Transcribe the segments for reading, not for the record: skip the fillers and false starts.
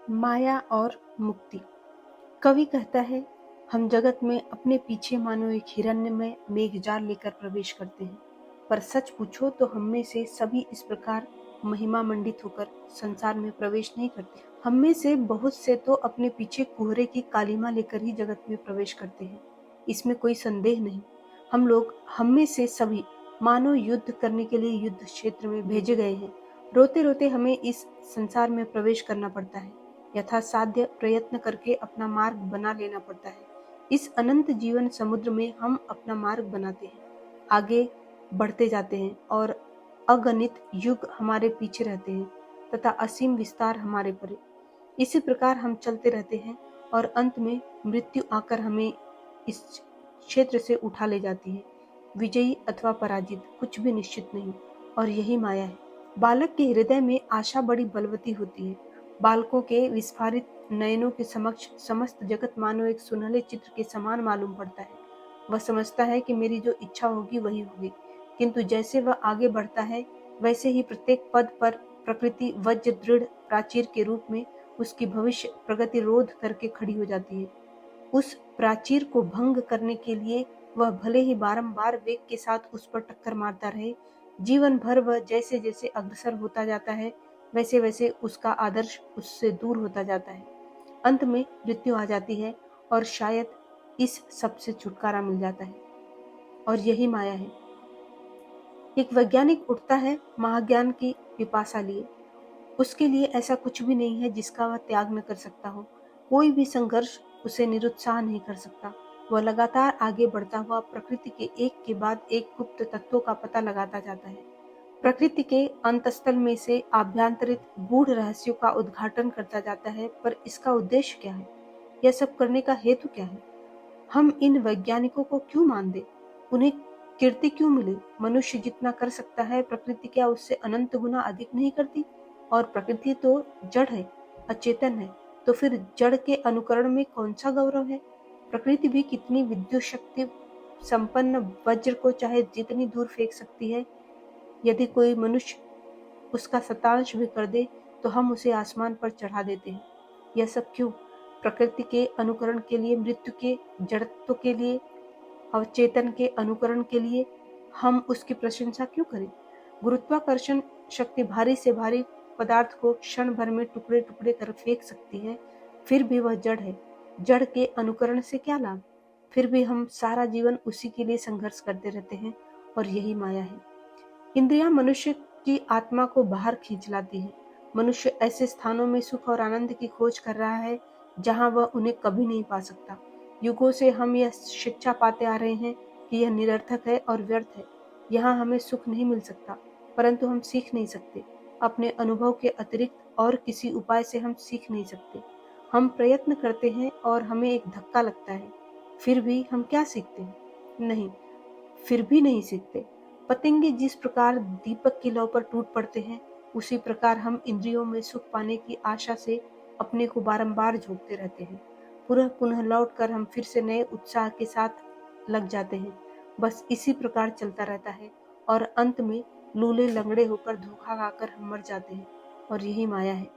माया और मुक्ति। कवि कहता है, हम जगत में अपने पीछे मानो एक हिरण्य में मेघजाल लेकर प्रवेश करते हैं, पर सच पूछो तो हम में से सभी इस प्रकार महिमा मंडित होकर संसार में प्रवेश नहीं करते। हम में से बहुत से तो अपने पीछे कोहरे की कालीमा लेकर ही जगत में प्रवेश करते हैं, इसमें कोई संदेह नहीं। हम में से सभी मानो युद्ध करने के लिए युद्ध क्षेत्र में भेजे गए हैं। रोते रोते हमें इस संसार में प्रवेश करना पड़ता है, यथासाध्य प्रयत्न करके अपना मार्ग बना लेना पड़ता है। इस अनंत जीवन समुद्र में हम अपना मार्ग बनाते हैं, आगे बढ़ते जाते हैं और अगणित युग हमारे पीछे रहते हैं तथा असीम विस्तार हमारे परे। इसी प्रकार हम चलते रहते हैं और अंत में मृत्यु आकर हमें इस क्षेत्र से उठा ले जाती है। विजयी अथवा पराजित कुछ भी निश्चित नहीं, और यही माया है। बालक के हृदय में आशा बड़ी बलवती होती है। बालकों के विस्फारित नयनों के समक्ष समस्त जगत मानो एक सुनहले चित्र के समान मालूम पड़ता है। वह समझता है कि मेरी जो इच्छा होगी वही होगी, किंतु जैसे वह आगे बढ़ता है वैसे ही प्रत्येक पद पर प्रकृति वज्र दृढ़ प्राचीर के रूप में उसकी भविष्य प्रगति रोध करके खड़ी हो जाती है। उस प्राचीर को भंग करने के लिए वह भले ही बारंबार वेग के साथ उस पर टक्कर मारता रहे, जीवन भर वह जैसे जैसे अग्रसर होता जाता है वैसे वैसे उसका आदर्श उससे दूर होता जाता है। अंत में मृत्यु आ जाती है और शायद इस सब से छुटकारा मिल जाता है, और यही माया है। एक वैज्ञानिक उठता है महाज्ञान की पिपासा लिए। उसके लिए ऐसा कुछ भी नहीं है जिसका वह त्याग न कर सकता हो। कोई भी संघर्ष उसे निरुत्साह नहीं कर सकता। वह लगातार आगे बढ़ता हुआ प्रकृति के एक के बाद एक गुप्त तत्वों का पता लगाता जाता है। प्रकृति के अंतस्थल में से आभ्यंतरित गूढ़ रहस्यों का उद्घाटन करता जाता है, पर इसका उद्देश्य क्या है? यह सब करने का हेतु क्या है? हम इन वैज्ञानिकों को क्यों मान दें? उन्हें कीर्ति क्यों मिले? मनुष्य जितना कर सकता है प्रकृति क्या उससे अनंत गुना अधिक नहीं करती? और प्रकृति तो जड़ है, अचेतन है, तो फिर जड़ के अनुकरण में कौन सा गौरव है? प्रकृति भी कितनी विद्युत शक्ति संपन्न वज्र को चाहे जितनी दूर फेंक सकती है। यदि कोई मनुष्य उसका शतांश भी कर दे तो हम उसे आसमान पर चढ़ा देते हैं। यह सब क्यों? प्रकृति के अनुकरण के लिए, मृत्यु के जड़त्व के लिए, अवचेतन के अनुकरण के लिए हम उसकी प्रशंसा क्यों करें? गुरुत्वाकर्षण शक्ति भारी से भारी पदार्थ को क्षण भर में टुकड़े टुकड़े कर फेंक सकती है, फिर भी वह जड़ है। जड़ के अनुकरण से क्या लाभ? फिर भी हम सारा जीवन उसी के लिए संघर्ष करते रहते हैं, और यही माया है। इंद्रियां मनुष्य की आत्मा को बाहर खींच लाती है। मनुष्य ऐसे स्थानों में सुख और आनंद की खोज कर रहा है जहां वह उन्हें कभी नहीं पा सकता। युगों से हम यह शिक्षा पाते आ रहे हैं कि यह निरर्थक है और व्यर्थ है। यहाँ हमें सुख नहीं मिल सकता, परंतु हम सीख नहीं सकते। अपने अनुभव के अतिरिक्त और किसी उपाय से हम सीख नहीं सकते। हम प्रयत्न करते हैं और हमें एक धक्का लगता है, फिर भी हम क्या सीखते हैं? नहीं, फिर भी नहीं सीखते। पतंगे जिस प्रकार दीपक की लौ पर टूट पड़ते हैं, उसी प्रकार हम इंद्रियों में सुख पाने की आशा से अपने को बारंबार झोंकते रहते हैं। पुनः पुनः लौटकर हम फिर से नए उत्साह के साथ लग जाते हैं। बस इसी प्रकार चलता रहता है और अंत में लूले लंगड़े होकर धोखा खाकर हम मर जाते हैं, और यही माया है।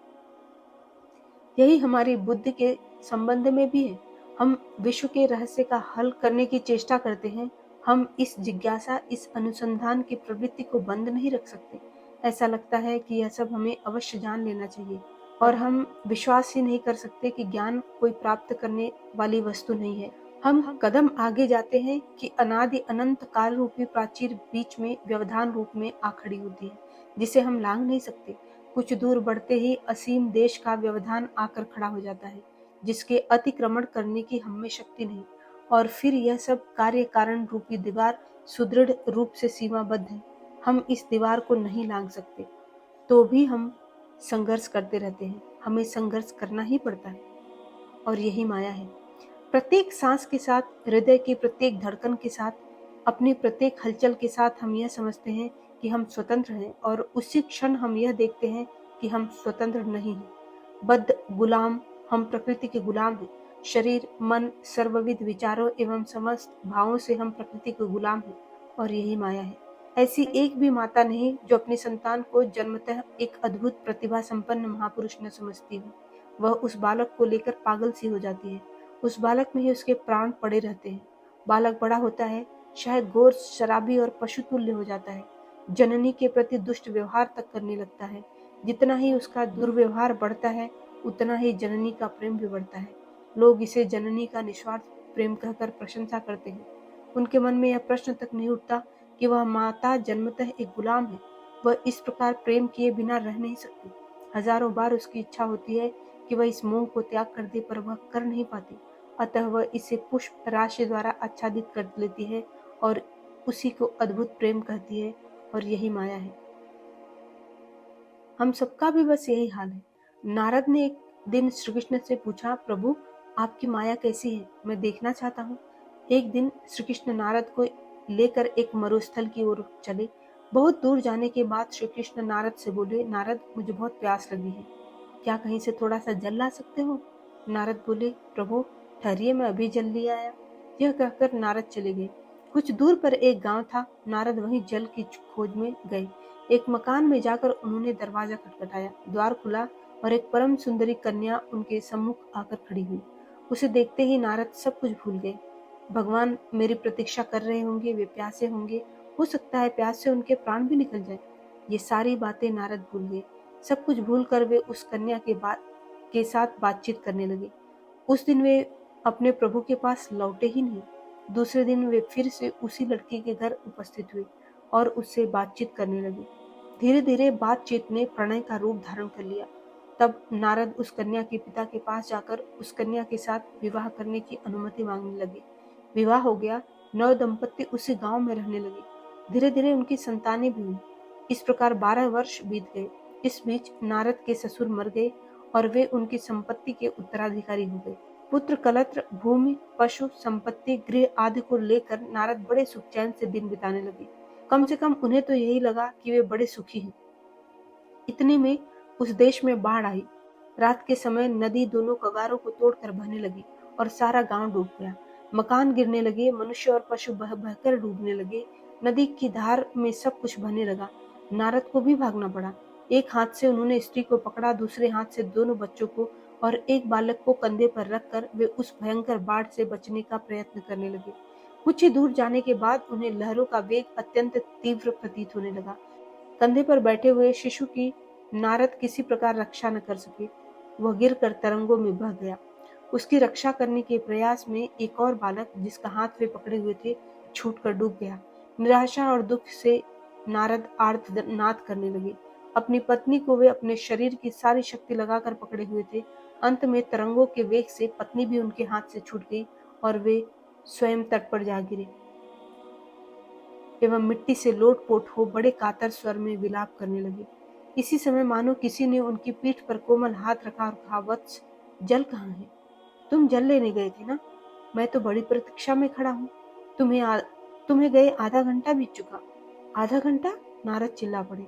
यही हमारी बुद्धि के संबंध में भी है। हम विश्व के रहस्य का हल करने की चेष्टा करते हैं। हम इस जिज्ञासा, इस अनुसंधान की प्रवृत्ति को बंद नहीं रख सकते। ऐसा लगता है कि यह सब हमें अवश्य जान लेना चाहिए, और हम विश्वास ही नहीं कर सकते कि ज्ञान कोई प्राप्त करने वाली वस्तु नहीं है। हम कदम आगे जाते हैं कि अनादि अनंत काल रूपी प्राचीर बीच में व्यवधान रूप में आ खड़ी होती है, जिसे हम लांघ नहीं सकते। कुछ दूर बढ़ते ही असीम देश का व्यवधान आकर खड़ा हो जाता है, जिसके अतिक्रमण करने की हमें शक्ति नहीं। और फिर यह सब कार्य कारण रूपी दीवार सुदृढ़ रूप से सीमाबद्ध है। हम इस दीवार को नहीं लांघ सकते, तो भी हम संघर्ष करते रहते हैं। हमें संघर्ष करना ही पड़ता है, और यही माया है। प्रत्येक सांस के साथ, हृदय की प्रत्येक धड़कन के साथ, अपनी प्रत्येक हलचल के साथ हम यह समझते हैं कि हम स्वतंत्र हैं, और उसी क्षण हम यह देखते हैं कि हम स्वतंत्र नहीं हैं। बद्ध गुलाम, हम प्रकृति के गुलाम हैं। शरीर, मन, सर्वविध विचारों एवं समस्त भावों से हम प्रकृति के गुलाम हैं, और यही माया है। ऐसी एक भी माता नहीं जो अपनी संतान को जन्मतः एक अद्भुत प्रतिभा संपन्न महापुरुष न समझती हो। वह उस बालक को लेकर पागल सी हो जाती है। उस बालक में ही उसके प्राण पड़े रहते हैं। बालक बड़ा होता है, शायद घोर शराबी और पशुतुल्य हो जाता है। जननी के प्रति दुष्ट व्यवहार तक करने लगता है। जितना ही उसका दुर्व्यवहार बढ़ता है, उतना ही जननी का प्रेम भी बढ़ता है। लोग इसे जननी का निस्वार्थ प्रेम कहकर प्रशंसा करते हैं। उनके मन में यह प्रश्न तक नहीं उठता कि वह माता जन्मतः एक गुलाम है। वह इस प्रकार प्रेम किए बिना रह नहीं सकती। हजारों बार उसकी इच्छा होती है कि वह इस मोह को त्याग कर दे, पर वह कर नहीं पाती। अतः वह इसे पुष्प राशि द्वारा आच्छादित कर लेती है और उसी को अद्भुत प्रेम कहती है, और यही माया है। हम सबका भी बस यही हाल है। नारद ने एक दिन श्री कृष्ण से पूछा, प्रभु आपकी माया कैसी है, मैं देखना चाहता हूँ। एक दिन श्री कृष्ण नारद को लेकर एक मरुस्थल की ओर चले। बहुत दूर जाने के बाद श्री कृष्ण नारद से बोले, नारद मुझे बहुत प्यास लगी है, क्या कहीं से थोड़ा सा जल ला सकते हो? नारद बोले, प्रभु ठहरिए, मैं अभी जल ले आया। यह कहकर नारद चले गए। कुछ दूर पर एक गांव था। नारद वहीं जल की खोज में गए। एक मकान में जाकर उन्होंने दरवाजा खटखटाया। द्वार खुला और एक परम सुंदरी कन्या उनके सम्मुख आकर खड़ी हुई। उसे देखते ही नारद सब कुछ भूल गए। भगवान मेरी प्रतीक्षा कर रहे होंगे, वे प्यासे होंगे, हो सकता है प्यास से उनके प्राण भी निकल जाए। ये सारी बातें नारद भूल गए। सब कुछ भूलकर वे उस कन्या के साथ बातचीत करने लगे। उस दिन वे अपने प्रभु के पास लौटे ही नहीं। दूसरे दिन वे फिर से उसी लड़की के घर उपस्थित हुए और उससे बातचीत करने लगे। धीरे धीरे बातचीत ने प्रणय का रूप धारण कर लिया। तब नारद उस कन्या के पिता के पास जाकर उस कन्या के साथ विवाह करने की अनुमति मांगने लगे। विवाह हो गया। नौ दंपत्ति उसी गांव में रहने लगे। धीरे धीरे उनकी संतानें भी हुई। इस प्रकार 12 वर्ष बीत गए। इस बीच नारद के ससुर मर गए और वे उनकी संपत्ति के उत्तराधिकारी हो गए। पुत्र कलत्र, भूमि, पशु, संपत्ति, गृह आदि को लेकर नारद बड़े सुख चैन से दिन बिताने लगे। कम से कम उन्हें तो यही लगा कि वे बड़े सुखी हैं। इतने में उस देश में बाढ़ आई। रात के समय नदी दोनों कगारों को तोड़कर बहने लगी और सारा गांव डूब गया। मकान गिरने लगे, मनुष्य और पशु बह बहकर डूबने लगे। नदी की धार में सब कुछ बहने लगा। नारद को भी भागना पड़ा। एक हाथ से उन्होंने स्त्री को पकड़ा, दूसरे हाथ से दोनों बच्चों को और एक बालक को कंधे पर रखकर वे उस भयंकर बाढ़ से बचने का प्रयत्न करने लगे। कुछ ही दूर जाने के बाद उन्हें लहरों का वेग अत्यंत तीव्र प्रतीत होने लगा। कंधे पर बैठे हुए शिशु की नारद किसी प्रकार रक्षा न कर सके। वह गिरकर तरंगों में बह गया। उसकी रक्षा करने के प्रयास में एक और बालक, जिसका हाथ वे पकड़े हुए थे, छूटकर डूब गया। निराशा और दुख से नारद आर्तनाद करने लगे। अपनी पत्नी को वे अपने शरीर की सारी शक्ति लगाकर पकड़े हुए थे। अंत में तरंगों के वेग से पत्नी भी उनके हाथ से छूट गई और वे स्वयं तट पर जा गिरे एवं मिट्टी से लोटपोट हो बड़े कातर स्वर में विलाप करने लगे। इसी समय मानो किसी ने उनकी पीठ पर कोमल हाथ रखा और कहा, वत्स जल कहाँ है? तुम जल लेने गए थे ना? मैं तो बड़ी प्रतीक्षा में खड़ा हूँ। तुम्हें गए आधा घंटा बीत चुका। आधा घंटा? नारद चिल्ला पड़े।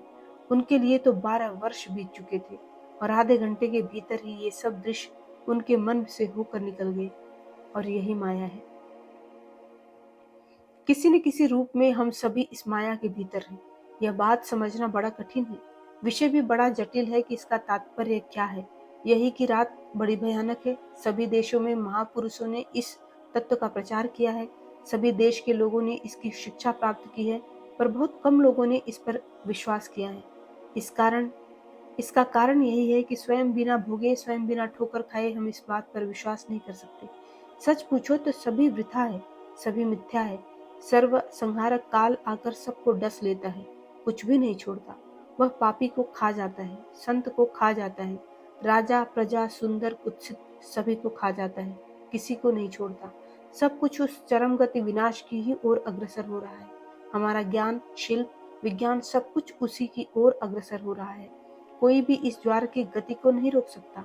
उनके लिए तो 12 वर्ष बीत चुके थे और आधे घंटे के भीतर ही ये सब दृश्य उनके मन से होकर निकल गए। और यही माया है। किसी न किसी रूप में हम सभी इस माया के भीतर हैं। यह बात समझना बड़ा कठिन है। विषय भी बड़ा जटिल है कि इसका तात्पर्य क्या है। यही कि रात बड़ी भयानक है। सभी देशों में महापुरुषों ने इस तत्व का प्रचार किया है। सभी देश के लोगों ने इसकी शिक्षा प्राप्त की है, पर बहुत कम लोगों ने इस पर विश्वास किया है। इसका कारण यही है कि स्वयं बिना भोगे, स्वयं बिना ठोकर खाए हम इस बात पर विश्वास नहीं कर सकते। सच पूछो तो सभी वृथा है, सभी मिथ्या है। सर्व संहारक काल आकर सबको डस लेता है, कुछ भी नहीं छोड़ता। वह पापी को खा जाता है, संत को खा जाता है, राजा प्रजा सुंदर कुत्सित सभी को खा जाता है, किसी को नहीं छोड़ता। सब कुछ उस चरम गति विनाश की ही ओर अग्रसर हो रहा है। हमारा ज्ञान, शिल्प, विज्ञान सब कुछ उसी की ओर अग्रसर हो रहा है। कोई भी इस ज्वार की गति को नहीं रोक सकता।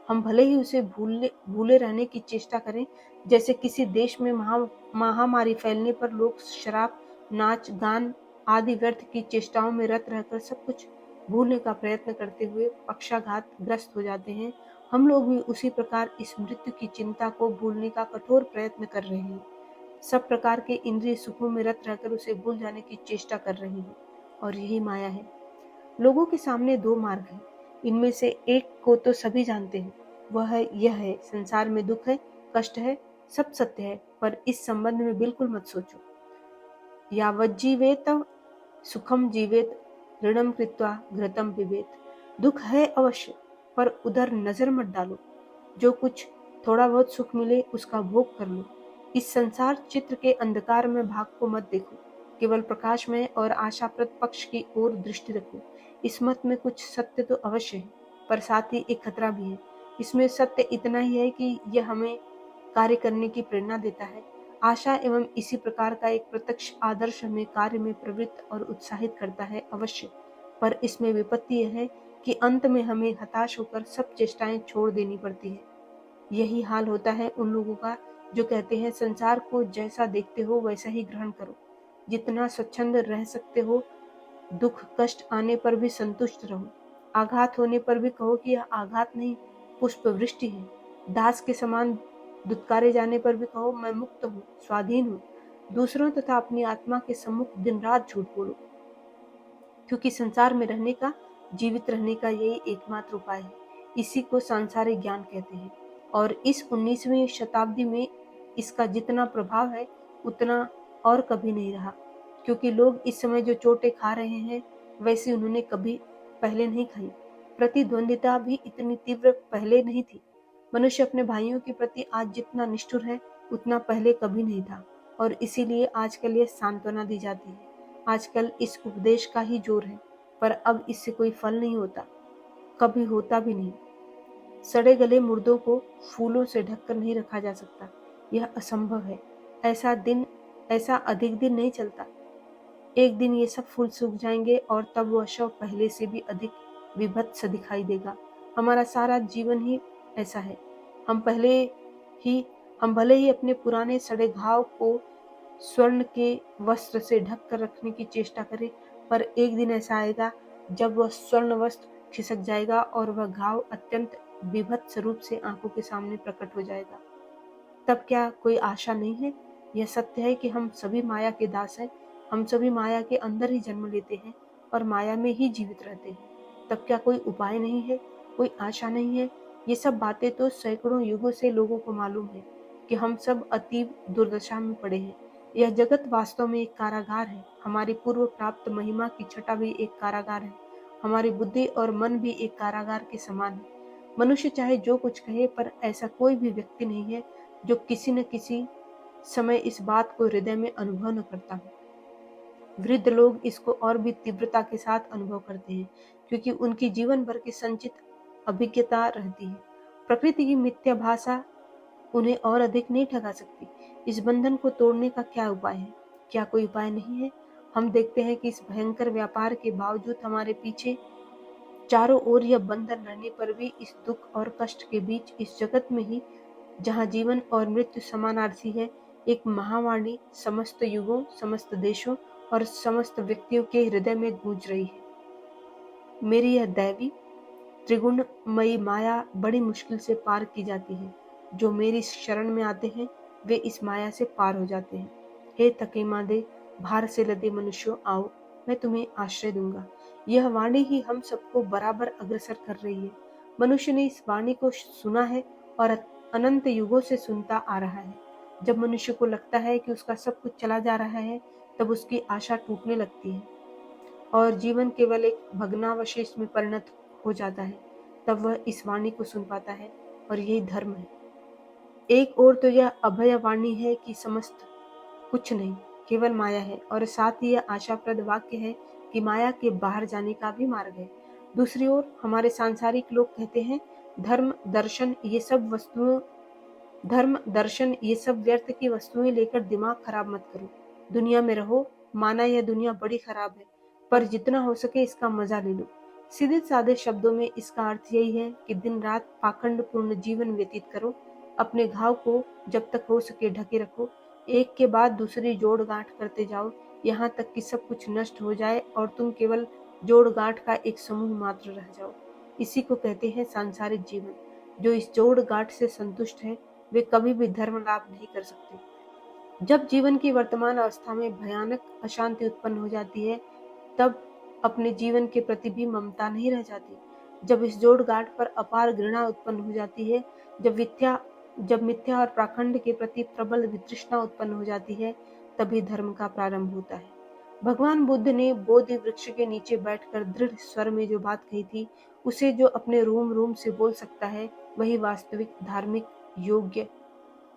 हम भले ही उसे भूले रहने की चेष्टा करें, जैसे किसी देश में महामारी फैलने पर लोग शराब, नाच, गान आदि व्यर्थ की चेष्टाओं में रत रहकर सब कुछ भूलने का प्रयत्न करते हुए पक्षाघात ग्रस्त हो जाते हैं। हम लोग भी उसी प्रकार इस मृत्यु की चिंता को भूलने का कठोर प्रयत्न कर रहे हैं। सब प्रकार के इंद्रिय सुखों में रत रहकर उसे भूल जाने की चेष्टा कर रहे हैं, और यही माया है। लोगों के सामने दो मार्ग हैं। इनमें से एक को तो सभी जानते हैं, वह यह है, संसार में दुख है, कष्ट है, सब सत्य है, पर इस संबंध में बिल्कुल मत सोचो। यावज्जीवेत सुखम जीवेत ऋणम कृत्वा घृतम पिबेत। दुख है अवश्य, पर उधर नजर मत डालो। जो कुछ थोड़ा बहुत सुख मिले उसका भोग कर लो। इस संसार चित्र के अंधकार में भाग को मत देखो, केवल प्रकाश में और आशाप्रद पक्ष की ओर दृष्टि रखो। इस मत में कुछ सत्य तो अवश्य है, पर साथ ही एक खतरा भी है। इसमें सत्य इतना ही है कि यह हमें कार्य करने की प्रेरणा देता है। आशा एवं इसी प्रकार का एक प्रत्यक्ष आदर्श हमें कार्य में प्रवृत्त और उत्साहित करता है अवश्य, पर इसमें विपत्ति यह है कि अंत में हमें हताश होकर सब चेष्टाएं छोड़ देनी पड़ती है। यही हाल होता है उन लोगों का जो कहते हैं संसार को जैसा देखते हो वैसा ही ग्रहण करो, जितना स्वच्छंद रह सकते हो, दुख कष्ट आने पर भी संतुष्ट रहो, आघात होने पर भी कहो कि यह आघात नहीं, पुष्प वृष्टि है, दास के समान दुत्कारे जाने पर भी कहो मैं मुक्त हूँ, स्वाधीन हूँ। दूसरों तथा अपनी आत्मा के सम्मुख दिन रात झूठ बोलो, क्योंकि संसार में रहने का, जीवित रहने का यही एकमात्र उपाय है। इसी को सांसारिक ज्ञान कहते हैं, और इस 19वीं शताब्दी में इसका जितना प्रभाव है उतना और कभी नहीं रहा, क्योंकि लोग इस समय जो चोटें खा रहे हैं वैसी उन्होंने कभी पहले नहीं खाई। प्रतिद्वंदिता भी इतनी तीव्र पहले नहीं थी। मनुष्य अपने भाइयों के प्रति आज जितना निष्ठुर है उतना पहले कभी नहीं था, और इसीलिए आजकल ये सांत्वना दी जाती है। आजकल इस उपदेश का ही जोर है, पर अब इससे कोई फल नहीं होता, कभी होता भी नहीं। सड़े गले मुर्दों को फूलों से ढककर नहीं रखा जा सकता, यह असंभव है। ऐसा अधिक दिन नहीं चलता। एक दिन ये सब फूल सूख जाएंगे और तब वह शव पहले से भी अधिक विभत्स दिखाई देगा। हमारा सारा जीवन ही ऐसा है। हम भले ही अपने पुराने सड़े घाव को स्वर्ण के वस्त्र से ढक कर रखने की चेष्टा करें, पर एक दिन ऐसा आएगा जब वह स्वर्ण वस्त्र खिसक जाएगा और वह घाव अत्यंत विभत्स रूप से आंखों के सामने प्रकट हो जाएगा। तब क्या कोई आशा नहीं है? यह सत्य है कि हम सभी माया के दास हैं। हम सभी माया के अंदर ही जन्म लेते हैं और माया में ही जीवित रहते हैं। तब क्या कोई उपाय नहीं है, कोई आशा नहीं है? ये सब बातें तो सैकड़ों युगों से लोगों को मालूम है कि हम सब अतीब दुर्दशा में पड़े हैं। यह जगत वास्तव में एक कारागार है। हमारी पूर्व प्राप्त महिमा की छटा भी एक कारागार है। हमारी बुद्धि और मन भी एक कारागार के समान है। मनुष्य चाहे जो कुछ कहे, पर ऐसा कोई भी व्यक्ति नहीं है जो किसी न किसी समय इस बात को हृदय में अनुभव न करता हो। वृद्ध लोग इसको और भी तीव्रता के साथ अनुभव करते हैं, क्योंकि उनकी जीवन भर की संचित अभिज्ञता रहती है। प्रकृति की मिथ्या भाषा उन्हें और अधिक नहीं ठगा सकती। इस बंधन को तोड़ने का क्या उपाय है? क्या कोई उपाय नहीं है? हम देखते हैं कि इस भयंकर व्यापार के बावजूद हमारे पीछे चारों ओर यह बंधन रहने पर भी इस दुख और कष्ट के बीच, इस जगत में ही जहाँ जीवन और मृत्यु समानार्थी है, एक महावाणी समस्त युगों, समस्त देशों और समस्त व्यक्तियों के हृदय में गूंज रही है। मेरी यह दैवी त्रिगुणमयी माया बड़ी मुश्किल से पार की जाती है। जो मेरी शरण में आते हैं वे इस माया से पार हो जाते हैं। हे थके मांदे भार से लदे मनुष्यों, आओ, मैं तुम्हें आश्रय दूंगा। यह वाणी ही हम सबको बराबर अग्रसर कर रही है। मनुष्य ने इस वाणी को सुना है और अनंत युगों से सुनता आ रहा है। जब मनुष्य को लगता है कि उसका सब कुछ चला जा रहा है, तब उसकी आशा टूटने लगती है और जीवन केवल एक भग्नावशेष में परिणत हो जाता है। तब वह इस वाणी को सुन पाता है, और यही धर्म है। एक ओर तो यह अभय वाणी है कि समस्त कुछ नहीं, केवल माया है, और साथ ही यह आशाप्रद वाक्य है कि माया के बाहर जाने का भी मार्ग है। दूसरी ओर हमारे सांसारिक लोग कहते हैं धर्म दर्शन ये सब व्यर्थ की वस्तुएं लेकर दिमाग खराब मत करो। दुनिया में रहो, माना यह दुनिया बड़ी खराब है, पर जितना हो सके इसका मजा ले लो। सीधे साधे शब्दों में इसका अर्थ यही है कि दिन रात पाखंड पूर्ण जीवन व्यतीत करो, अपने घाव को जब तक हो सके ढके रखो, एक के बाद दूसरी जोड़ गांठ करते जाओ, यहाँ तक कि सब कुछ नष्ट हो जाए और तुम केवल जोड़ गांठ का एक समूह मात्र रह जाओ। इसी को कहते हैं सांसारिक जीवन। जो इस जोड़ गांठ से संतुष्ट है वे कभी भी धर्म लाभ नहीं कर सकते। जब जीवन की वर्तमान अवस्था में भयानक अशांति उत्पन्न हो जाती है, तब अपने जीवन के प्रति भी ममता नहीं रह जाती। जब इस जोड़ गांठ पर अपार घृणा उत्पन्न हो जाती है, जब मिथ्या और पाखंड के प्रति प्रबल वितृष्णा उत्पन्न हो जाती है, तभी धर्म का प्रारंभ होता है। भगवान बुद्ध ने बोधि वृक्ष के नीचे बैठकर दृढ़ स्वर में जो बात कही थी, उसे जो अपने रोम रोम से बोल सकता है, वही वास्तविक धार्मिक योग्य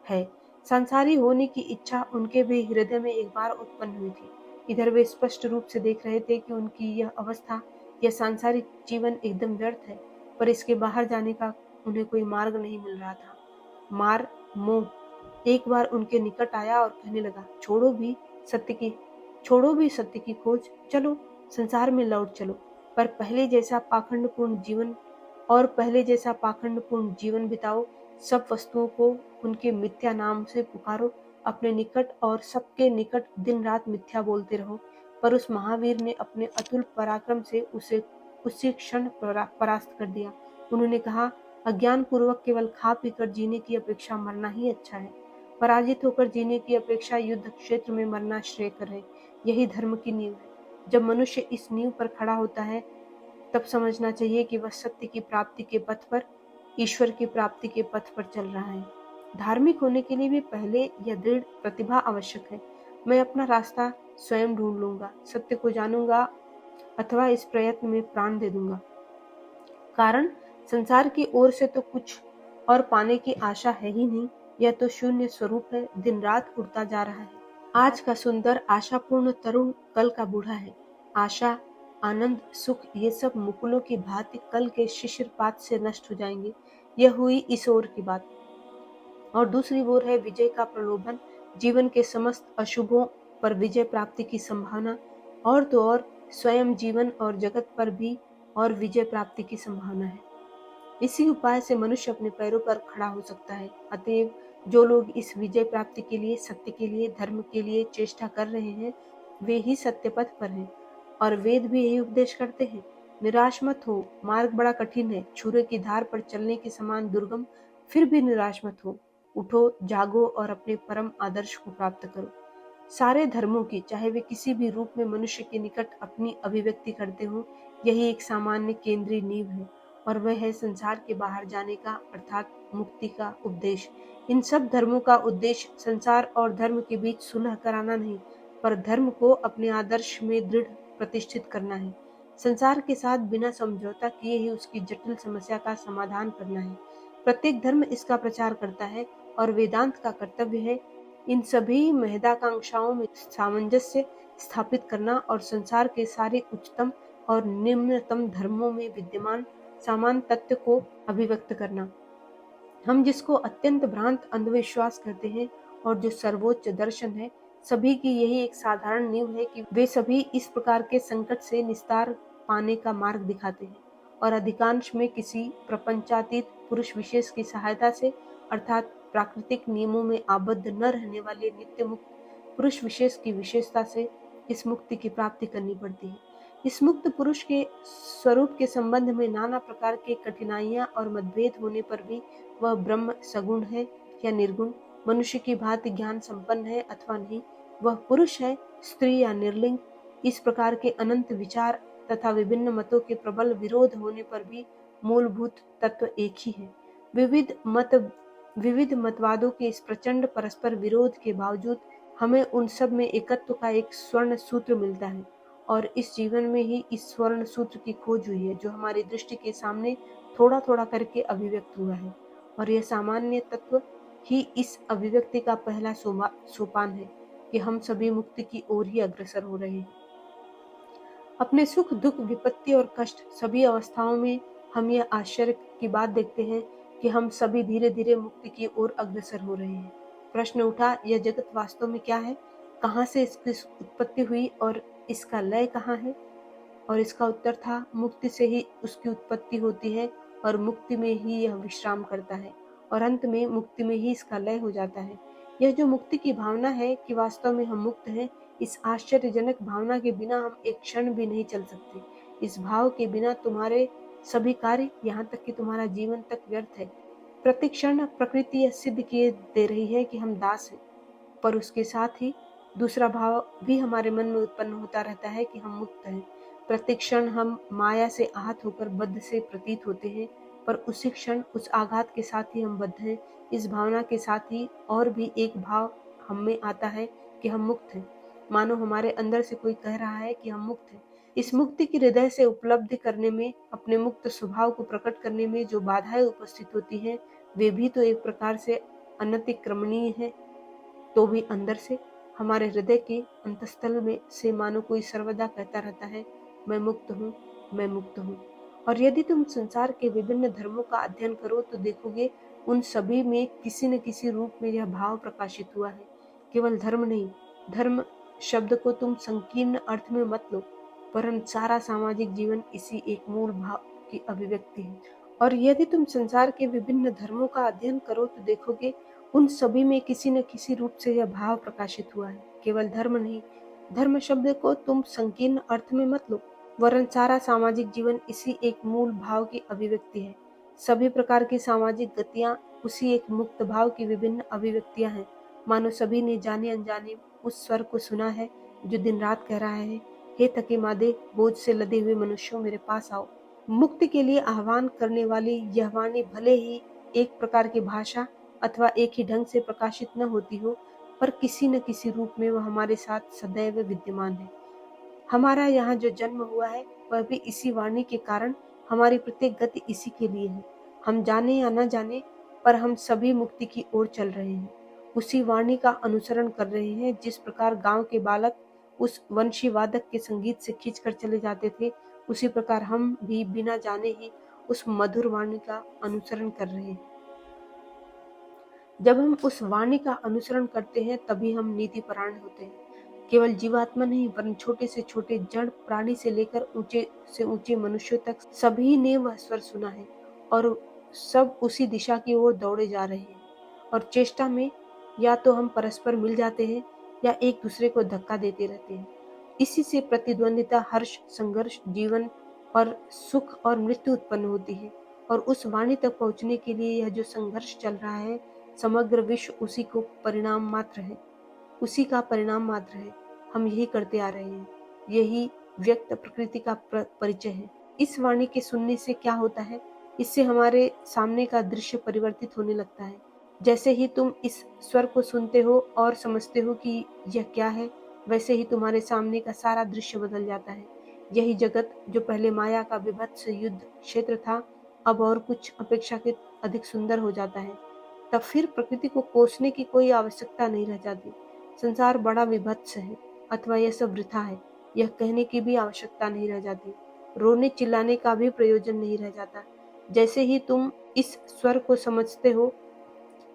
है। संसारी होने की इच्छा उनके भी हृदय में एक बार उत्पन्न हुई थी। इधर वे स्पष्ट रूप से देख रहे थे कि उनकी यह अवस्था, यह सांसारिक जीवन एकदम व्यर्थ है, पर इसके बाहर जाने का उन्हें कोई मार्ग नहीं मिल रहा था। मार मोह एक बार उनके निकट आया और कहने लगा, छोड़ो भी सत्य की खोज, चलो संसार में लौट चलो। पर पहले जैसा पाखंडपूर्ण जीवन बिताओ, सब वस्तुओं को उनके मिथ्या नाम से पुकारो, अपने निकट और सबके निकट दिन रात मिथ्या बोलते रहो। पर उस महावीर ने अपने अतुल पराक्रम से उसे उसी क्षण परास्त कर दिया। उन्होंने कहा, अज्ञान पूर्वक केवल खा पीकर जीने की अपेक्षा मरना ही अच्छा है। पराजित होकर जीने की अपेक्षा युद्ध क्षेत्र में मरना श्रेयकर है। यही धर्म की नींव है। जब मनुष्य इस नींव पर खड़ा होता है, तब समझना चाहिए कि वह सत्य की प्राप्ति के पथ पर, ईश्वर की प्राप्ति के पथ पर चल रहा है। धार्मिक होने के लिए भी पहले यह दृढ़ प्रतिभा आवश्यक है। मैं अपना रास्ता स्वयं ढूंढ लूंगा, सत्य को जानूंगा अथवा इस प्रयत्न में प्राण दे दूंगा। कारण संसार की ओर से तो कुछ और पाने की आशा है ही नहीं। यह तो शून्य स्वरूप है, दिन रात उड़ता जा रहा है। आज का सुंदर आशापूर्ण तरुण कल का बूढ़ा है। आशा, आनंद, सुख ये सब मुकुलों की भांति कल के शिशिरपात से नष्ट हो जाएंगे। यह हुई इस ओर की बात। और दूसरी ओर है विजय का प्रलोभन, जीवन के समस्त अशुभों पर विजय प्राप्ति की संभावना, और तो और स्वयं जीवन और जगत पर भी और विजय प्राप्ति की संभावना है। इसी उपाय से मनुष्य अपने पैरों पर खड़ा हो सकता है। अतएव जो लोग इस विजय प्राप्ति के लिए, सत्य के लिए, धर्म के लिए चेष्टा कर रहे हैं, वे ही सत्य पथ पर हैं। और वेद भी यही उपदेश करते हैं, निराश मत हो, मार्ग बड़ा कठिन है, छुरे की धार पर चलने के समान दुर्गम, फिर भी निराश मत हो। उठो, जागो और अपने परम आदर्श को प्राप्त करो। सारे धर्मों की, चाहे वे किसी भी रूप में मनुष्य के निकट अपनी अभिव्यक्ति करते हो, यही एक सामान्य केंद्रीय नींव है, और वह है संसार के बाहर जाने का अर्थात मुक्ति का उपदेश। इन सब धर्मों का उद्देश्य संसार और धर्म के बीच सुलह कराना नहीं, पर धर्म को अपने आदर्श में दृढ़ प्रतिष्ठित करना है। संसार के साथ बिना समझौता किए ही उसकी जटिल समस्या का समाधान करना है। प्रत्येक धर्म इसका प्रचार करता है, और वेदांत का कर्तव्य है इन सभी महदाकांक्षाओं में सामंजस्य स्थापित करना और संसार के सारे उच्चतम और निम्नतम धर्मों में विद्यमान समान तत्व को अभिव्यक्त करना। हम जिसको अत्यंत भ्रांत अंधविश्वास कहते हैं और जो सर्वोच्च दर्शन है, सभी की यही एक साधारण नींव है कि वे सभी इस प्रकार के संकट से निस्तार पाने का मार्ग दिखाते हैं, और अधिकांश में किसी प्रपंचातीत पुरुष विशेष की सहायता से, अर्थात प्राकृतिक नियमों में आबद्ध न रहने वाले नित्य मुक्त पुरुष विशेष की विशेषता से इस मुक्ति की प्राप्ति करनी पड़ती है। इस मुक्त पुरुष के स्वरूप के संबंध में नाना प्रकार के कठिनाइयां और मतभेद होने पर भी वह ब्रह्म सगुण है या निर्गुण, मनुष्य की भांति ज्ञान संपन्न है अथवा नहीं, वह पुरुष है, स्त्री या निर्लिंग, इस प्रकार के अनंत विचार तथा विभिन्न मतों के प्रबल विरोध होने पर भी मूलभूत तत्व एक ही है। विविध मतवादों के इस प्रचंड परस्पर विरोध के बावजूद हमें उन सब में एकत्व का एक स्वर्ण सूत्र मिलता है, और इस जीवन में ही इस स्वर्ण सूत्र की खोज हुई है, जो हमारी दृष्टि के सामने थोड़ा थोड़ा करके अभिव्यक्त हुआ है। और यह सामान्य तत्व ही इस अभिव्यक्ति का पहला सोपान है कि हम सभी मुक्ति की ओर ही अग्रसर हो रहे हैं। अपने सुख, दुख, विपत्ति और कष्ट सभी अवस्थाओं में हम यह आश्चर्य की बात देखते हैं कि हम सभी धीरे धीरे मुक्ति की ओर अग्रसर हो रहे हैं। प्रश्न उठा, यह जगत वास्तव में क्या है, कहाँ से इसकी उत्पत्ति हुई और इसका लय कहाँ है? और इसका उत्तर था, मुक्ति से ही उसकी उत्पत्ति होती है, और मुक्ति में ही यह विश्राम करता है, और अंत में मुक्ति में ही इसका लय हो जाता है। यह जो मुक्ति की भावना है कि वास्तव में हम मुक्त हैं, इस आश्चर्यजनक भावना के बिना हम एक क्षण भी नहीं चल सकते। इस भाव के बिना तुम्हारे सभी कार्य, यहाँ तक कि तुम्हारा जीवन तक व्यर्थ है। प्रति क्षण प्रकृति यह सिद्ध किए दे रही है कि हम दास हैं, पर उसके साथ ही दूसरा भाव भी हमारे मन में उत्पन्न होता रहता है कि हम मुक्त हैं। प्रतिक्षण हम माया से आहत होकर बद्ध से प्रतीत होते हैं, पर उसी क्षण उस आघात के साथ ही हम बद्ध हैं। इस भावना के साथ ही और भी एक भाव हम में आता है कि हम मुक्त हैं, मानो हमारे अंदर से कोई कह रहा है कि हम मुक्त हैं। इस मुक्ति की हृदय से उपलब्धि करने में, अपने मुक्त स्वभाव को प्रकट करने में जो बाधाएं उपस्थित होती हैं, वे भी तो एक प्रकार से अनतिक्रमणीय है। तो भी अंदर से, हमारे हृदय के अंतस्थल में से मानो कोई सर्वदा कहता रहता है, मैं मुक्त हूँ, मैं मुक्त हूँ। और यदि तुम संसार के विभिन्न धर्मों का अध्ययन करो तो देखोगे उन सभी में किसी न किसी रूप में यह भाव प्रकाशित हुआ है। केवल धर्म नहीं, धर्म शब्द को तुम संकीर्ण अर्थ में मत लो, परंतु सारा सामाजिक जीवन इसी एक मूल भाव की अभिव्यक्ति है। और यदि तुम संसार के विभिन्न धर्मों का अध्ययन करो तो देखोगे उन सभी में किसी न किसी रूप से यह भाव प्रकाशित हुआ है। केवल धर्म नहीं, धर्म शब्द को तुम संकीर्ण अर्थ में मत लो, वरन सारा सामाजिक जीवन इसी एक मूल भाव की अभिव्यक्ति है। सभी प्रकार की सामाजिक गतियां उसी एक मुक्त भाव की विभिन्न अभिव्यक्तियां हैं। मानो सभी ने जाने अनजाने उस स्वर को सुना है जो दिन रात कह रहा है, हे थके मादे बोझ से लदे हुए मनुष्यों मेरे पास आओ। मुक्ति के लिए आह्वान करने वाली यह वाणी भले ही एक प्रकार की भाषा अथवा एक ही ढंग से प्रकाशित न होती हो, पर किसी न किसी रूप में वह हमारे साथ सदैव विद्यमान है। हमारा यहाँ जो जन्म हुआ है वह भी इसी वाणी के कारण, हमारी प्रत्येक गति इसी के लिए है। हम जाने या न जाने, पर हम सभी मुक्ति की ओर चल रहे हैं, उसी वाणी का अनुसरण कर रहे हैं। जिस प्रकार गांव के बालक उस वंशी वादक के संगीत से खींचकर चले जाते थे, उसी प्रकार हम भी बिना जाने ही उस मधुर वाणी का अनुसरण कर रहे हैं। जब हम उस वाणी का अनुसरण करते हैं तभी हम नीतिपरायण होते हैं। केवल जीवात्मा नहीं, वरन छोटे से छोटे जड़ प्राणी से लेकर ऊंचे से ऊंचे मनुष्यों तक सभी ने वह स्वर सुना है और सब उसी दिशा की ओर दौड़े जा रहे हैं। और चेष्टा में या तो हम परस्पर मिल जाते हैं या एक दूसरे को धक्का देते रहते हैं। इसी से प्रतिद्वंदिता, हर्ष, संघर्ष, जीवन और सुख और मृत्यु उत्पन्न होती है। और उस वाणी तक पहुंचने के लिए यह जो संघर्ष चल रहा है, समग्र विश्व उसी को परिणाम मात्र है, उसी का परिणाम मात्र है। हम यही करते आ रहे हैं, यही व्यक्त प्रकृति का परिचय है। इस वाणी के सुनने से क्या होता है, इससे हमारे सामने का दृश्य परिवर्तित होने लगता है। जैसे ही तुम इस स्वर को सुनते हो और समझते हो कि यह क्या है, वैसे ही तुम्हारे सामने का सारा दृश्य बदल जाता है। यही जगत जो पहले माया का विभत्स युद्ध क्षेत्र था, अब और कुछ अपेक्षाकृत अधिक सुंदर हो जाता है। तब फिर प्रकृति को कोसने की कोई आवश्यकता नहीं रह जाती। संसार बड़ा विभत्स है अथवा यह सब वृथा है, यह कहने की भी आवश्यकता नहीं रह जाती। रोने चिल्लाने का भी प्रयोजन नहीं रह जाता। जैसे ही तुम इस स्वर को समझते हो,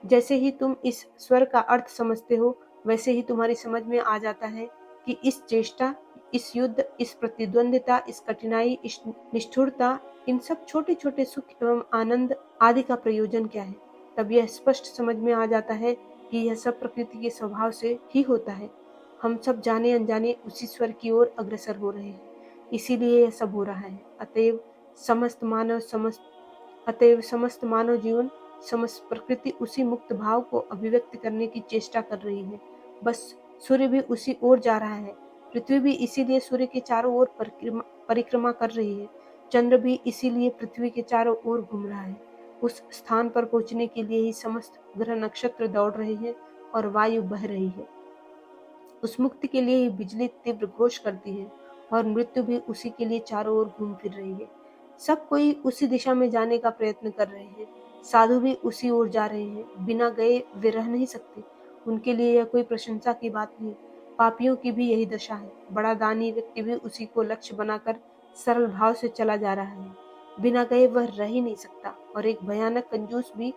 जैसे ही तुम इस स्वर का अर्थ समझते हो, वैसे ही तुम्हारी समझ में आ जाता है कि इस चेष्टा, इस युद्ध, इस प्रतिद्वंदिता, इस कठिनाई, इस निष्ठुरता, इन सब छोटे छोटे सुख एवं आनंद आदि का प्रयोजन क्या है। तब यह स्पष्ट समझ में आ जाता है कि यह सब प्रकृति के स्वभाव से ही होता है। हम सब जाने अनजाने उसी स्वर की ओर अग्रसर हो रहे हैं, इसीलिए यह सब हो रहा है। अतएव समस्त मानव जीवन, समस्त प्रकृति उसी मुक्त भाव को अभिव्यक्त करने की चेष्टा कर रही है। बस सूर्य भी उसी ओर जा रहा है, पृथ्वी भी इसीलिए सूर्य के चारों ओर परिक्रमा कर रही है, चंद्र भी इसीलिए पृथ्वी के चारों ओर घूम रहा है। उस स्थान पर पहुंचने के लिए ही समस्त ग्रह नक्षत्र दौड़ रहे हैं और वायु बह रही है। उस मुक्ति के लिए ही बिजली तीव्र घोष करती है और मृत्यु भी उसी के लिए चारों ओर घूम फिर रही है। सब कोई उसी दिशा में जाने का प्रयत्न कर रहे हैं। साधु भी उसी ओर जा रहे हैं, बिना गए वे रह नहीं सकते। उनके लिए यह कोई प्रशंसा की बात नहीं। पापियों की भी यही दशा है। बड़ा दानी व्यक्ति भी उसी को लक्ष्य बनाकर सरल भाव से चला जा रहा है, बिना गए वह रह ही नहीं सकता। और एक भयानक कंजूस भी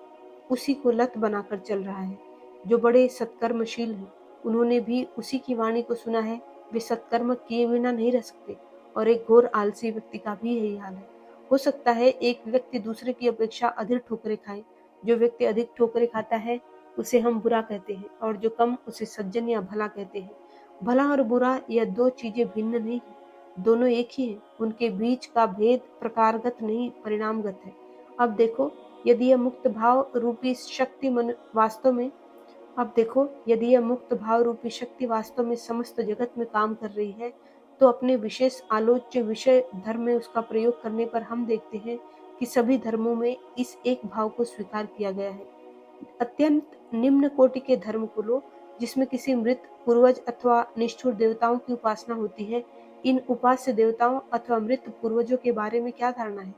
उसी को लत बनाकर चल रहा है। जो बड़े सत्कर्मशील हैं, उन्होंने भी उसी की वाणी को सुना है, वे सत्कर्म किए बिना नहीं रह सकते। और एक घोर आलसी व्यक्ति का भी यही हाल है। हो सकता है एक व्यक्ति दूसरे की अपेक्षा अधिक ठोकरें खाए। जो व्यक्ति अधिक ठोकरें खाता है उसे हम बुरा कहते हैं, और जो कम उसे सज्जन या भला कहते हैं। भला और बुरा यह दो चीजें भिन्न नहीं है, दोनों एक ही है। उनके बीच का भेद प्रकारगत नहीं, परिणामगत है। अब देखो, यदि यह मुक्त भाव रूपी शक्ति वास्तव में समस्त जगत में काम कर रही है, तो अपने विशेष आलोच्य विषय धर्म में उसका प्रयोग करने पर हम देखते हैं कि सभी धर्मों में इस एक भाव को स्वीकार किया गया है। अत्यंत निम्न कोटि के धर्म को लो, जिसमें किसी मृत पूर्वज अथवा निष्ठुर देवताओं की उपासना होती है। इन उपास्य देवताओं अथवा मृत पूर्वजों के बारे में क्या धारणा है?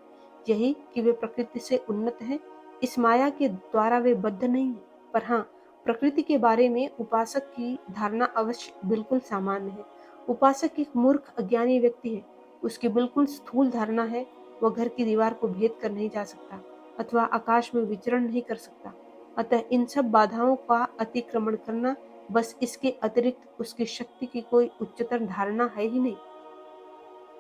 यही कि वे प्रकृति से उन्नत हैं। इस माया के द्वारा वे बद्ध नहीं है, पर हाँ, प्रकृति के बारे में उपासक की धारणा अवश्य बिल्कुल सामान्य है। उपासक एक मूर्ख अज्ञानी व्यक्ति है। उसकी बिल्कुल स्थूल धारणा है, वह घर की दीवार को भेद कर नहीं जा सकता अथवा आकाश में विचरण नहीं कर सकता। अतः इन सब बाधाओं का अतिक्रमण करना, बस इसके अतिरिक्त उसकी शक्ति की कोई उच्चतर धारणा है ही नहीं।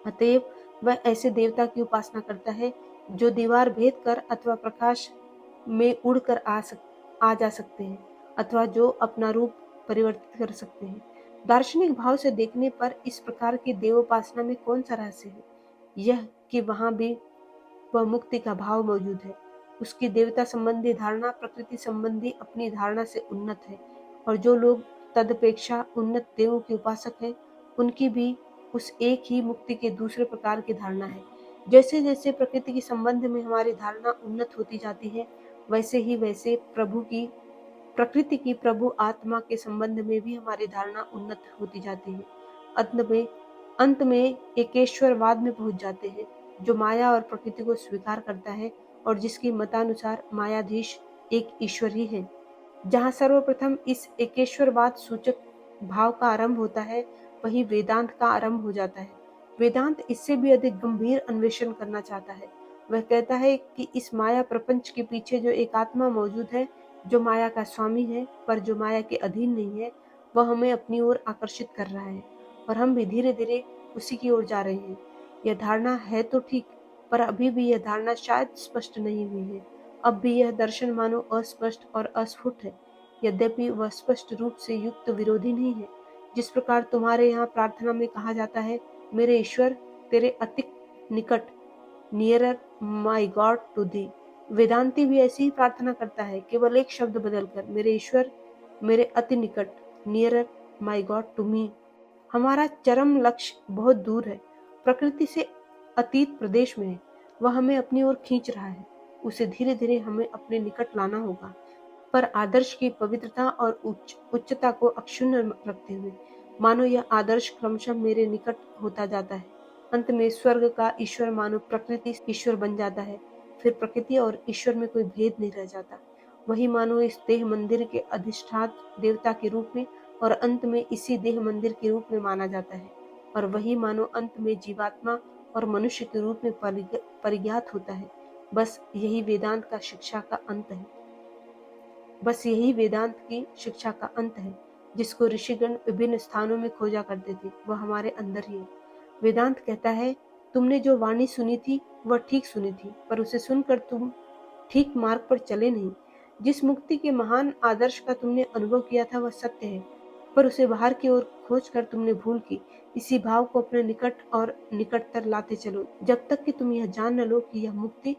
अतएव वह ऐसे देवता की उपासना करता है जो दीवार भेद कर अथवा प्रकाश में उड़कर आ जा सकते हैं, अथवा जो अपना रूप परिवर्तित कर सकते हैं। दार्शनिक भाव से देखने पर इस प्रकार की देवोपासना में कौन सा रहस्य है? यह कि वहां भी वह मुक्ति का भाव मौजूद है। उसकी देवता संबंधी धारणा प्रकृति संबंधी अपनी धारणा से उन्नत है, और जो लोग तदपेक्षा उन्नत देवों के उपासक हैं, उनकी भी उस एक ही मुक्ति के दूसरे प्रकार की धारणा है। जैसे जैसे प्रकृति के संबंध में हमारी धारणा उन्नत होती जाती है, वैसे ही वैसे प्रकृति की प्रभु आत्मा के संबंध में भी हमारी धारणा उन्नत होती जाती है। अंत में एकेश्वरवाद में पहुंच जाते हैं, जो माया और प्रकृति को स्वीकार करता है और जिसकी मतानुसार मायाधीश एक ईश्वर ही है। जहाँ सर्वप्रथम इस एकेश्वरवाद सूचक भाव का आरंभ होता है, वही वेदांत का आरंभ हो जाता है। वेदांत इससे भी अधिक गंभीर अन्वेषण करना चाहता है। वह कहता है कि इस माया प्रपंच के पीछे जो एक आत्मा मौजूद है, जो माया का स्वामी है पर जो माया के अधीन नहीं है, वह हमें अपनी ओर आकर्षित कर रहा है और हम भी धीरे धीरे उसी की ओर जा रहे हैं। यह धारणा है तो ठीक, पर अभी भी यह धारणा शायद स्पष्ट नहीं हुई है। अब भी यह दर्शन मानो अस्पष्ट और अस्फुट है, यद्यपि वह स्पष्ट रूप से युक्त विरोधी नहीं है। जिस प्रकार तुम्हारे यहाँ प्रार्थना में कहा जाता है, मेरे ईश्वर तेरे अति निकट, nearer my God to thee, वेदांती भी ऐसी ही प्रार्थना करता है, केवल एक शब्द बदलकर, मेरे ईश्वर मेरे अति निकट, nearer my God to me. हमारा चरम लक्ष्य बहुत दूर है, प्रकृति से अतीत प्रदेश में है। वह हमें अपनी ओर खींच रहा है, उसे धीरे धीरे हमें अपने निकट लाना होगा, पर आदर्श की पवित्रता और उच्चता को अक्षुण्ण रखते हुए। मानो यह आदर्श क्रमशः मेरे निकट होता जाता है। अंत में स्वर्ग का ईश्वर मानो प्रकृति ईश्वर बन जाता है। फिर प्रकृति और ईश्वर में कोई भेद नहीं रह जाता। वही मानो इस देह मंदिर के अधिष्ठात्र देवता के रूप में और अंत में इसी देह मंदिर के रूप में माना जाता है, और वही मानो अंत में जीवात्मा और मनुष्य के रूप में परिज्ञात होता है। बस यही वेदांत की शिक्षा का अंत है, जिसको ऋषिगण विभिन्न स्थानों में खोजा करते थे, वह हमारे अंदर ही है। वेदांत कहता है, तुमने जो वाणी सुनी थी वह ठीक सुनी थी, पर उसे सुनकर तुम ठीक मार्ग पर चले नहीं। जिस मुक्ति के महान आदर्श का तुमने अनुभव किया था वह सत्य है, पर उसे बाहर की ओर खोज कर तुमने भूल की। इसी भाव को अपने निकट और निकटतर लाते चलो, जब तक कि तुम यह जान न लो कि यह मुक्ति,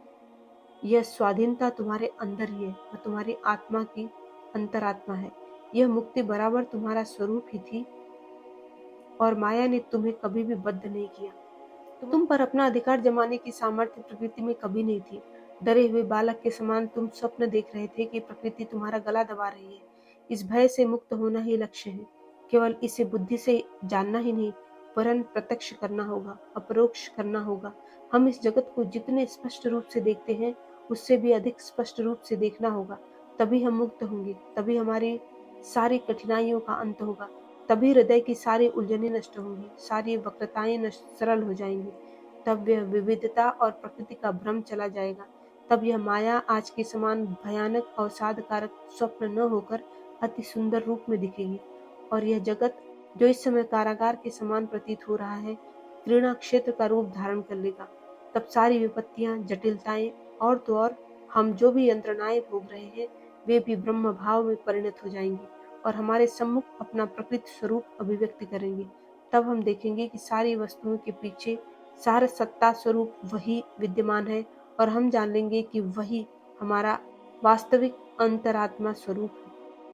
यह स्वाधीनता तुम्हारे अंदर ही है, वह तुम्हारी आत्मा की अंतरात्मा है। यह मुक्ति बराबर तुम्हारा स्वरूप ही थी, और माया ने तुम्हें कभी भी बद्ध नहीं किया। तुम पर अपना अधिकार जमाने की सामर्थ्य प्रकृति में कभी नहीं थी। डरे हुए बालक के समान तुम स्वप्न देख रहे थे कि प्रकृति तुम्हारा गला दबा रही है। इस भय से मुक्त होना ही लक्ष्य है। केवल इसे बुद्धि से जानना ही नहीं, वरन प्रत्यक्ष करना होगा, अपरोक्ष करना होगा। हम इस जगत को जितने स्पष्ट रूप से देखते हैं, उससे भी अधिक स्पष्ट रूप से देखना होगा। तभी हम मुक्त होंगे, तभी हमारी सारी कठिनाइयों का अंत होगा, तभी हृदय की सारी उलझनें नष्ट होंगी, सारी वक्रताएं सरल हो जाएंगी। तब यह विविधता और प्रकृति का भ्रम चला जाएगा। तब यह माया आज के समान भयानक और साधकारक स्वप्न न होकर अति सुंदर रूप में दिखेगी, और यह जगत जो इस समय कारागार के समान प्रतीत हो रहा है, क्रीड़ा क्षेत्र का रूप धारण कर लेगा। तब सारी विपत्तियां, जटिलताएं और तो और हम जो भी यंत्रणाएं भोग रहे हैं, वे भी ब्रह्म भाव में परिणत हो जाएंगी और हमारे सम्मुख अपना प्रकृत स्वरूप अभिव्यक्त करेंगे। तब हम देखेंगे कि सारी वस्तुओं के पीछे सार सत्ता स्वरूप वही विद्यमान है, और हम जान लेंगे कि वही हमारा वास्तविक अंतरात्मा स्वरूप है।